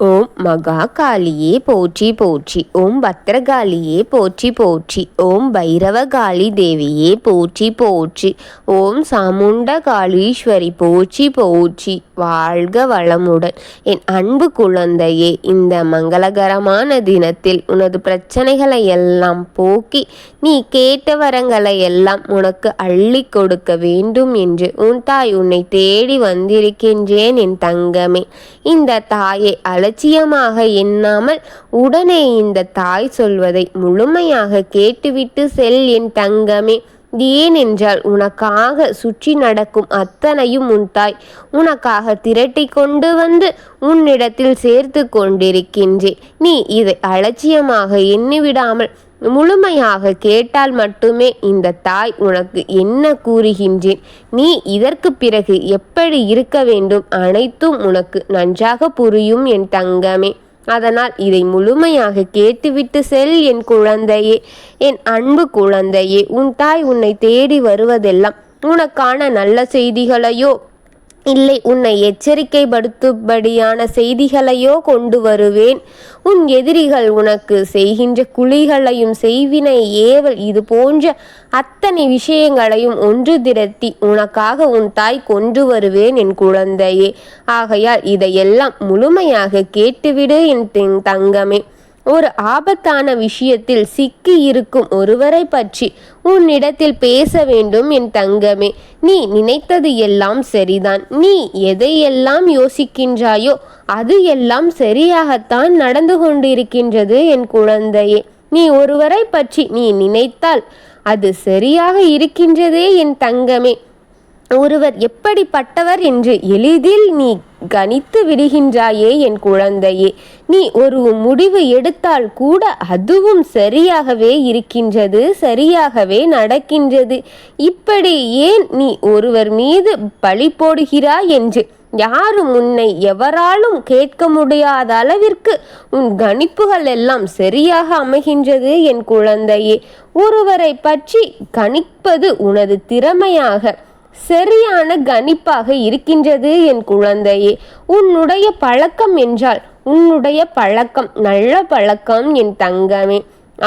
ஓம் மகாகாளியே போற்றி போற்றி. ஓம் பத்ரகாளியே போற்றி போற்றி. ஓம் பைரவகாளி தேவியே போற்றி போற்றி. ஓம் சாமுண்டகாளீஸ்வரி போற்றி போற்றி. வாழ்க வளமுடன். என் அன்பு குழந்தையே, இந்த மங்களகரமான தினத்தில் உனது பிரச்சனைகளை எல்லாம் போக்கி நீ கேட்ட வரங்களை எல்லாம் உனக்கு அள்ளி கொடுக்க வேண்டும் என்று உன் தாய் உன்னை தேடி வந்திருக்கின்றேன் என் தங்கமே. இந்த தாயை அலட்சியமாக எண்ணாமல் உடனே இந்த தாய் சொல்வதை முழுமையாக கேட்டுவிட்டு செல் என் தங்கமே. ஏனென்றால் உனக்காக சுற்றி நடக்கும் அத்தனையும் உன் தாய் உனக்காக திரட்டி கொண்டு வந்து உன்னிடத்தில் சேர்த்து கொண்டிருக்கின்றேன். நீ இதை அலட்சியமாக எண்ணிவிடாமல் முழுமையாக கேட்டால் மட்டுமே இந்த தாய் உனக்கு என்ன கூறுகின்றேன், நீ இதற்கு பிறகு எப்படி இருக்க வேண்டும், அனைத்தும் உனக்கு நன்றாக புரியும் என் தங்கமே. அதனால் இதை முழுமையாக கேட்டுவிட்டு செல் என் குழந்தையே, என் அன்பு குழந்தையே. உன் தாய் உன்னை தேடி வருவதெல்லாம் உனக்கான நல்ல செய்திகளையோ இல்லை உன்னை எச்சரிக்கைப்படுத்தும்படியான செய்திகளையோ கொண்டு வருவேன். உன் எதிரிகள் உனக்கு செய்கின்ற குழிகளையும் செய்வினை ஏவல் இது போன்ற அத்தனை விஷயங்களையும் ஒன்று திரட்டி உனக்காக உன் தாய் கொண்டு வருவேன் என் குழந்தையே. ஆகையால் இதையெல்லாம் முழுமையாக கேட்டுவிடு என் தங்கமே. ஒரு ஆபத்தான விஷயத்தில் சிக்கி இருக்கும் ஒருவரை பற்றி உன்னிடத்தில் பேச வேண்டும் என் தங்கமே. நீ நினைத்தது எல்லாம் சரிதான். நீ எதையெல்லாம் யோசிக்கின்றாயோ அது எல்லாம் சரியாகத்தான் நடந்து கொண்டிருக்கின்றது என் குழந்தையே. நீ ஒருவரை பற்றி நீ நினைத்தால் அது சரியாக இருக்கின்றதே என் தங்கமே. ஒருவர் எப்படிப்பட்டவர் என்று எளிதில் நீ கணித்து விடுகின்றாயே என் குழந்தையே. நீ ஒரு முடிவு எடுத்தால் கூட அதுவும் சரியாகவே இருக்கின்றது, சரியாகவே நடக்கின்றது. இப்படி ஏன் நீ ஒருவர் மீது பழி போடுகிறாய் என்று யாரும் உன்னை எவராலும் கேட்க முடியாத அளவிற்கு உன் கணிப்புகள் எல்லாம் சரியாக அமைகின்றது என் குழந்தையே. ஒருவரை பற்றி கணிப்பது உனது திறமையாக சரியான கணிப்பாக இருக்கின்றது என் குழந்தையே. உன்னுடைய பழக்கம் என்றால் உன்னுடைய பழக்கம் நல்ல பழக்கம் என் தங்கமே.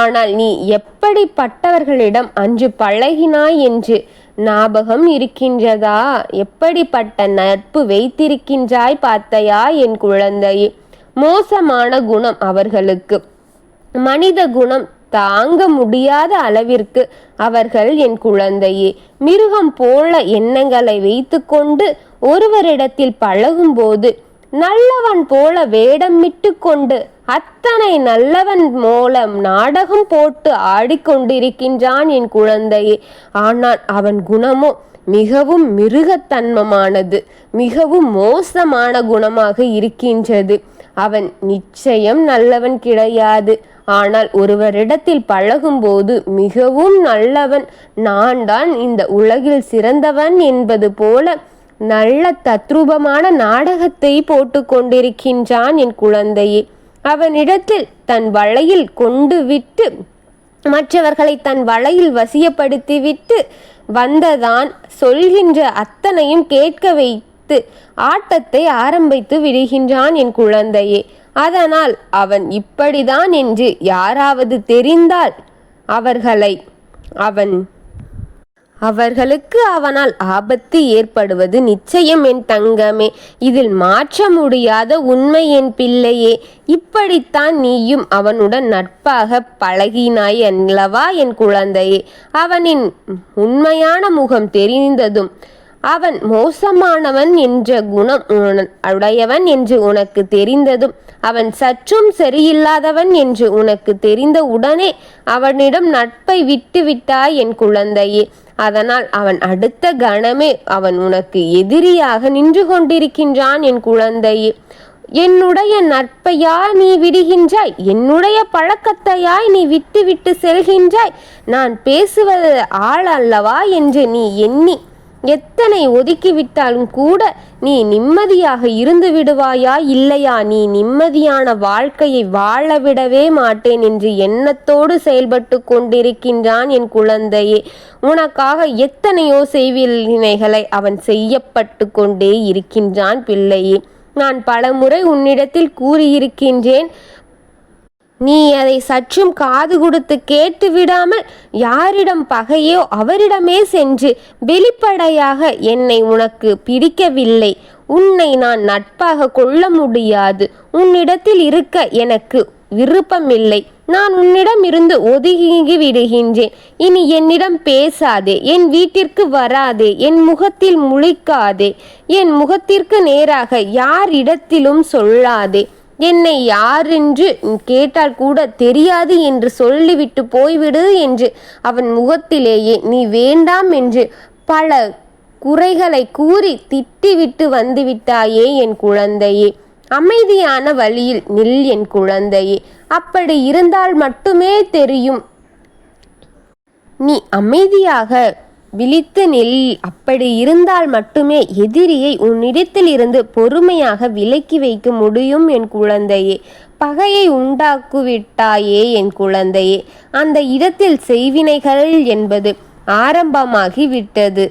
ஆனால் நீ எப்படிப்பட்டவர்களிடம் அன்று பழகினாய் என்று ஞாபகம் இருக்கின்றதா? எப்படிப்பட்ட நட்பு வைத்திருக்கின்றாய் பார்த்தையா என் குழந்தையே? மோசமான குணம் அவர்களுக்கு, மனித குணம் தாங்க முடியாத அளவிற்கு அவர்கள் என் குழந்தையே. மிருகம் போல எண்ணங்களை வைத்து கொண்டு ஒருவரிடத்தில் பழகும்போது நல்லவன் போல வேடமிட்டு கொண்டு அத்தனை நல்லவன் மூலம் நாடகம் போட்டு ஆடிக்கொண்டிருக்கின்றான் என் குழந்தையே. ஆனால் அவன் குணமோ மிகவும் மிருகத்தன்மமானது, மிகவும் மோசமான குணமாக இருக்கின்றது. அவன் நிச்சயம் நல்லவன் கிடையாது. ஆனால் ஒருவரிடத்தில் பழகும்போது மிகவும் நல்லவன், நான் தான் இந்த உலகில் சிறந்தவன் என்பது போல நல்ல தத்ரூபமான நாடகத்தை போட்டு கொண்டிருக்கின்றான் என் குழந்தையே. அவனிடத்தில் தன் வலையில் கொண்டு விட்டு மற்றவர்களை தன் வலையில் வசியப்படுத்திவிட்டு வந்ததான் சொல்கின்ற அத்தனையும் கேட்க வைத்து ஆட்டத்தை ஆரம்பித்து விடுகின்றான் என் குழந்தையே. அதனால் அவன் இப்படிதான் என்று யாராவது தெரிந்தால் அவர்களுக்கு அவனால் ஆபத்து ஏற்படுவது நிச்சயம் என் தங்கமே. இதில் மாற்ற முடியாத உண்மை என் பிள்ளையே. இப்படித்தான் நீயும் அவனுடன் நட்பாக பழகினாய் அல்லவா என் குழந்தையே. அவனின் உண்மையான முகம் தெரிந்ததும் அவன் மோசமானவன் என்ற குணம் உடையவன் என்று உனக்கு தெரிந்ததும் அவன் சற்றும் சரியில்லாதவன் என்று உனக்கு தெரிந்த உடனே அவனிடம் நட்பை விட்டுவிட்டாய் என் குழந்தையே. அதனால் அவன் அடுத்த கணமே அவன் உனக்கு எதிரியாக நின்று கொண்டிருக்கின்றான் என் குழந்தையே. என்னுடைய நட்பையா நீ விடுகின்றாய்? என்னுடைய பழக்கத்தையாய் நீ விட்டு விட்டு செல்கின்றாய்? நான் பேசுவது ஆள் அல்லவா என்று நீ எண்ணி எத்தனை ஒதுக்கிவிட்டாலும் கூட நீ நிம்மதியாக இருந்து விடுவாயா இல்லையா? நீ நிம்மதியான வாழ்க்கையை வாழவிடவே மாட்டேன் என்று எண்ணத்தோடு செயல்பட்டு கொண்டிருக்கின்றான் என் குழந்தையே. உனக்காக எத்தனையோ செய்வினைகளை அவன் செய்யப்பட்டு கொண்டே இருக்கின்றான் பிள்ளையே. நான் பலமுறை உன்னிடத்தில் கூறியிருக்கின்றேன். நீ அதை சற்றும் காது கொடுத்து கேட்டு விடாமல் யாரிடம் பகையோ அவரிடமே சென்று வெளிப்படையாக என்னை உனக்கு பிடிக்கவில்லை, உன்னை நான் நட்பாக கொள்ள முடியாது, உன்னிடத்தில் இருக்க எனக்கு விருப்பமில்லை, நான் உன்னிடம் இருந்து ஒதுங்கி விடுகின்றேன், இனி என்னிடம் பேசாதே, என் வீட்டிற்கு வராதே, என் முகத்தில் முழிக்காதே, என் முகத்திற்கு நேராக யாரிடத்திலும் சொல்லாதே, என்னை யாரென்று கேட்டால் கூட தெரியாது என்று சொல்லிவிட்டு போய்விடு என்று அவன் முகத்திலேயே நீ வேண்டாம் என்று பல குறைகளை கூறி திட்டிவிட்டு வந்துவிட்டாயே என் குழந்தையே. அமைதியான வழியில் நில் என் குழந்தையே. அப்படி இருந்தால் மட்டுமே தெரியும். நீ அமைதியாக விழித்து நில். அப்படி இருந்தால் மட்டுமே எதிரியை உன்னிடத்தில் இருந்து பொறுமையாக விலக்கி வைக்க முடியும் என் குழந்தையே. பகையை உண்டாக்குவிட்டாயே என் குழந்தையே. அந்த இடத்தில் செய்வினைகள் என்பது ஆரம்பமாகி விட்டது.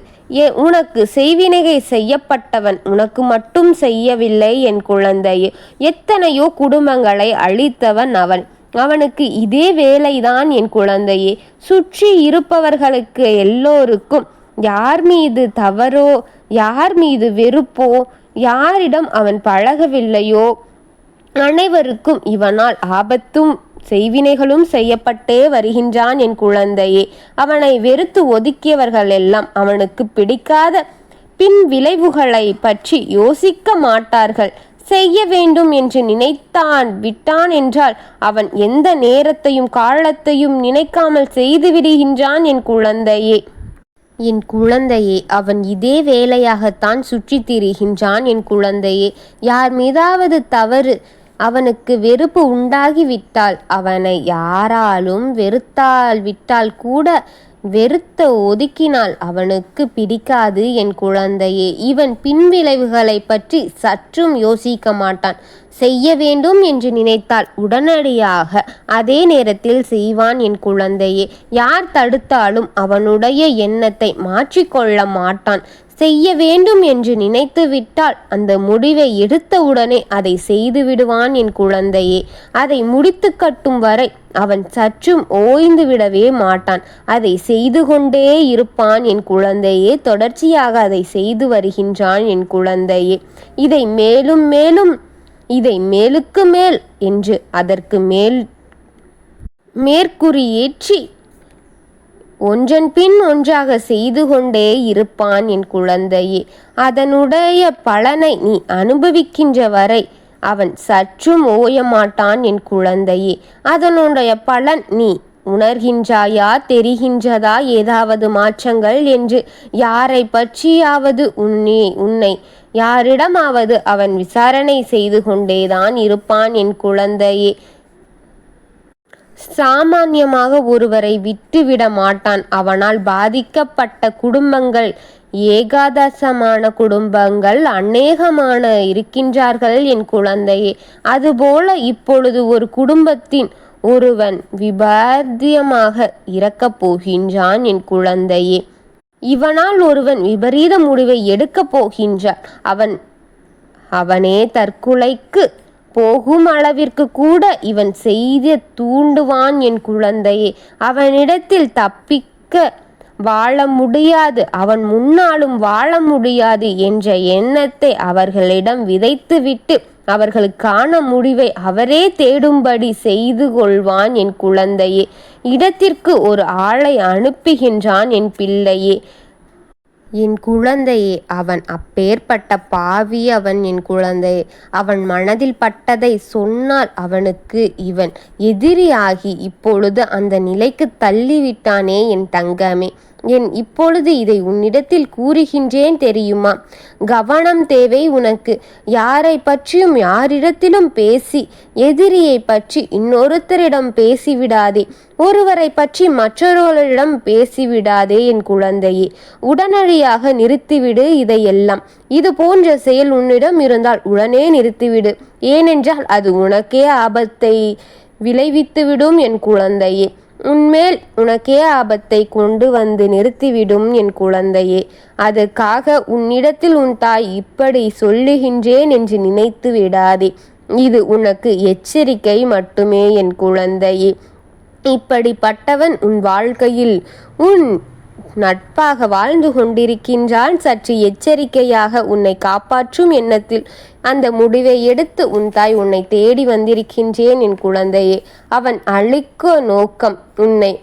உனக்கு செய்வினைகை செய்யப்பட்டவன் உனக்கு மட்டும் செய்யவில்லை என் குழந்தையே. எத்தனையோ குடும்பங்களை அழித்தவன் அவன். அவனுக்கு இதே வேலைதான் என் குழந்தையே. சுற்றி இருப்பவர்களுக்கு எல்லோருக்கும் யார் மீது தவறோ, யார் மீது வெறுப்போ, யாரிடம் அவன் பழகவில்லையோ அனைவருக்கும் இவனால் ஆபத்தும் செய்வினைகளும் செய்யப்பட்டே வருகின்றான் என் குழந்தையே. அவனை வெறுத்து ஒதுக்கியவர்கள் எல்லாம் அவனுக்கு பிடிக்காத பின் விளைவுகளை பற்றி யோசிக்க மாட்டார்கள். செய்ய வேண்டும் என்று நினைத்தான் விட்டான் என்றால் அவன் எந்த நேரத்தையும் காலத்தையும் நினைக்காமல் செய்து விடுகின்றான் என் குழந்தையே. என் குழந்தையே, அவன் இதே வேலையாகத்தான் சுற்றி திரிகின்றான் என் குழந்தையே. யார் மீதாவது தவறு அவனுக்கு வெறுப்பு உண்டாகிவிட்டால், அவனை யாராலும் விட்டால் கூட வெறுத்த ஒதுக்கினால் அவனுக்கு பிடிக்காது என் குழந்தையே. இவன் பின்விளைவுகளை பற்றி சற்றும் யோசிக்க மாட்டான். செய்ய வேண்டும் என்று நினைத்தால் உடனடியாக அதே நேரத்தில் செய்வான் என் குழந்தையே. யார் தடுத்தாலும் அவனுடைய எண்ணத்தை மாற்றிக்கொள்ள மாட்டான். செய்ய வேண்டும் என்று நினைத்து விட்டால் அந்த முடிவை எடுத்தவுடனே அதை செய்து விடுவான் என் குழந்தையே. அதை முடித்து கட்டும் வரை அவன் சற்றும் ஓய்ந்து விடவே மாட்டான். அதை செய்து கொண்டே இருப்பான் என் குழந்தையே. தொடர்ச்சியாக அதை செய்து வருகின்றான் என் குழந்தையே. இதை மேலும் மேலும், இதை மேலுக்கு மேல் என்று அதற்கு மேற்குறியேற்றி ஒன்றன் பின் ஒன்றாக செய்து கொண்டே இருப்பான் என் குழந்தையே. அதனுடைய பலனை நீ அனுபவிக்கின்ற வரை அவன் சற்றும் ஓயமாட்டான் என் குழந்தையே. அதனுடைய பலன் நீ உணர்கின்றாயா? தெரிகின்றதா ஏதாவது மாற்றங்கள் என்று? யாரை பற்றியாவது உன்னை யாரிடமாவது அவன் விசாரணை செய்து கொண்டேதான் இருப்பான் என் குழந்தையே. சாமான்யமாக ஒருவரை விட்டுவிட மாட்டான். அவனால் பாதிக்கப்பட்ட குடும்பங்கள், ஏகாதசமான குடும்பங்கள் அநேகமான இருக்கின்றார்கள் என் குழந்தையே. அதுபோல இப்பொழுது ஒரு குடும்பத்தின் ஒருவன் விபரீதமாக இறக்கப் போகின்றான் என் குழந்தையே. இவனால் ஒருவன் விபரீத முடிவை எடுக்கப் போகின்றான். அவனே தற்கொலைக்கு போகும் அளவிற்கு கூட இவன் செய்து தூண்டுவான் என் குழந்தையே. அவனிடத்தில் தப்பிக்க வாழ முடியாது, அவன் முன்னாலும் வாழ முடியாது என்ற எண்ணத்தை அவர்களிடம் விதைத்துவிட்டு அவர்களுக்கான முடிவை அவரே தேடும்படி செய்து கொள்வான் என் குழந்தையே. இடத்திற்கு ஒரு ஆளை அனுப்புகின்றான் என் பிள்ளையே. என் குழந்தையே, அவன் அப்பேற்பட்ட பாவி அவன் என் குழந்தையே. அவன் மனதில் பட்டதை சொன்னால் அவனுக்கு இவன் எதிரியாகி இப்பொழுது அந்த நிலைக்கு தள்ளிவிட்டானே என் தங்கமே. இப்பொழுது இதை உன்னிடத்தில் கூறுகின்றேன் தெரியுமா? கவனம் தேவை உனக்கு. யாரை பற்றியும் யாரிடத்திலும் பேசி எதிரியை பற்றி இன்னொருத்தரிடம் பேசிவிடாதே. ஒருவரை பற்றி மற்றொருவரிடம் பேசிவிடாதே என் குழந்தையே. உடனடியாக நிறுத்திவிடு இதையெல்லாம். இது போன்ற செயல் உன்னிடம் இருந்தால் உடனே நிறுத்திவிடு. ஏனென்றால் அது உனக்கே ஆபத்தை விளைவித்துவிடும் என் குழந்தையே. உன்மேல் உனக்கே ஆபத்தை கொண்டு வந்து நிறுத்திவிடும் என் குழந்தையே. அதற்காக உன்னிடத்தில் உன் தாய் இப்படி சொல்லுகின்றேன் என்று நினைத்து விடாதே. இது உனக்கு எச்சரிக்கை மட்டுமே என் குழந்தையே. இப்படிப்பட்டவன் உன் வாழ்க்கையில் உன் நட்பாக வாழ்ந்து கொண்டிருக்கின்றான். சற்று எச்சரிக்கையாக உன்னை காப்பாற்றும் எண்ணத்தில் அந்த முடிவை எடுத்து உன் தாய் உன்னை தேடி வந்திருக்கின்றேன் என் குழந்தையே. அவன் அழிக்க நோக்கம் உன்னை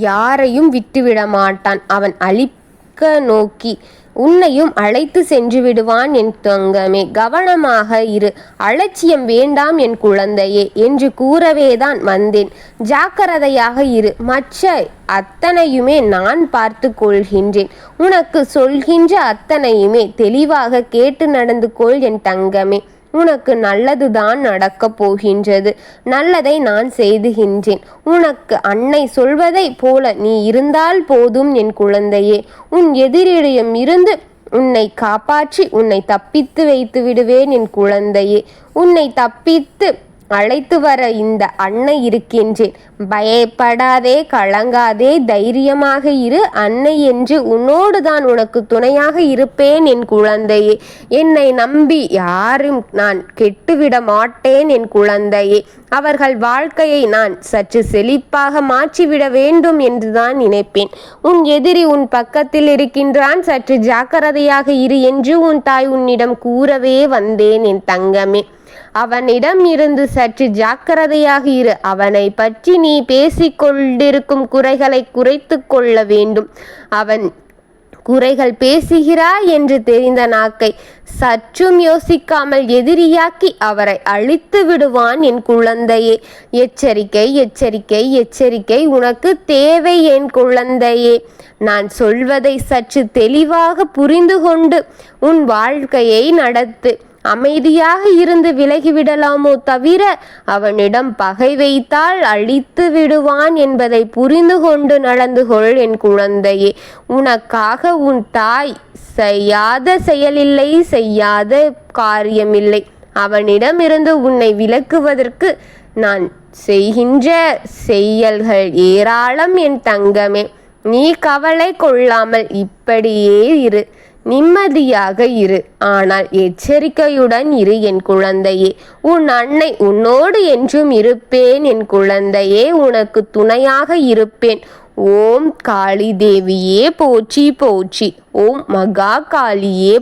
யாரையும் விட்டுவிட மாட்டான். அவன் அழிக்க நோக்கி உன்னையும் அழைத்து சென்று விடுவான் என் தங்கமே. கவனமாக இரு, அலட்சியம் வேண்டாம் என் குழந்தையே என்று கூறவேதான் வந்தேன். ஜாக்கிரதையாக இரு, மற்ற அத்தனையுமே நான் பார்த்து கொள்கின்றேன். உனக்கு சொல்கின்ற அத்தனையுமே தெளிவாக கேட்டு நடந்து கொள் என் தங்கமே. உனக்கு நல்லதுதான் நடக்கப் போகின்றது. நல்லதை நான் செய்துகின்றேன். உனக்கு அன்னை சொல்வதை போல நீ இருந்தால் போதும் என் குழந்தையே. உன் எதிரிடம் இருந்து உன்னை காப்பாற்றி உன்னை தப்பித்து வைத்து விடுவேன் என் குழந்தையே. உன்னை தப்பித்து அழைத்து வர இந்த அன்னை இருக்கின்றேன். பயப்படாதே, கலங்காதே, தைரியமாக இரு. அன்னை என்று உன்னோடு தான் உனக்கு துணையாக இருப்பேன் என் குழந்தையே. என்னை நம்பி யாரும் நான் கெட்டுவிட மாட்டேன் என் குழந்தையே. அவர்கள் வாழ்க்கையை நான் சற்று செழிப்பாக மாற்றிவிட வேண்டும் என்றுதான் நினைப்பேன். உன் எதிரி உன் பக்கத்தில் இருக்கின்றான், சற்று ஜாக்கிரதையாக இரு என்று உன் தாய் உன்னிடம் கூறவே வந்தேன் என் தங்கமே. அவனிடம் இருந்து சற்று ஜாக்கிரதையாக இரு. அவனை பற்றி நீ பேசிக்கொண்டிருக்கும் குறைகளை குறைத்து கொள்ள வேண்டும். அவன் குறைகள் பேசுகிறாய் என்று தெரிந்த நாக்கை சற்றும் யோசிக்காமல் எதிரியாக்கி அவரை அழித்து விடுவான் என் குழந்தையே. எச்சரிக்கை, எச்சரிக்கை, எச்சரிக்கை உனக்கு தேவை என் குழந்தையே. நான் சொல்வதை சற்று தெளிவாக புரிந்து கொண்டு உன் வாழ்க்கையை நடத்து. அமைதியாக இருந்து விலகிவிடலாமோ தவிர அவனிடம் பகை வைத்தால் அழித்து விடுவான் என்பதை புரிந்து கொண்டு நடந்து கொள் என் குழந்தையே. உனக்காக உன் தாய் செய்யாத செயலில்லை, செய்யாத காரியமில்லை. அவனிடமிருந்து உன்னை விலக்குவதற்கு நான் செய்கின்ற செயல்கள் ஏராளம் என் தங்கமே. நீ கவலை கொள்ளாமல் இப்படியே இரு, நிம்மதியாக இரு. ஆனால் எச்சரிக்கையுடன் இரு என் குழந்தையே. உன் அன்னை உன்னோடு என்றும் இருப்பேன் என் குழந்தையே. உனக்கு துணையாக இருப்பேன். ஓம் காளி தேவியே போற்றி போற்றி. ஓம் மகா காளியே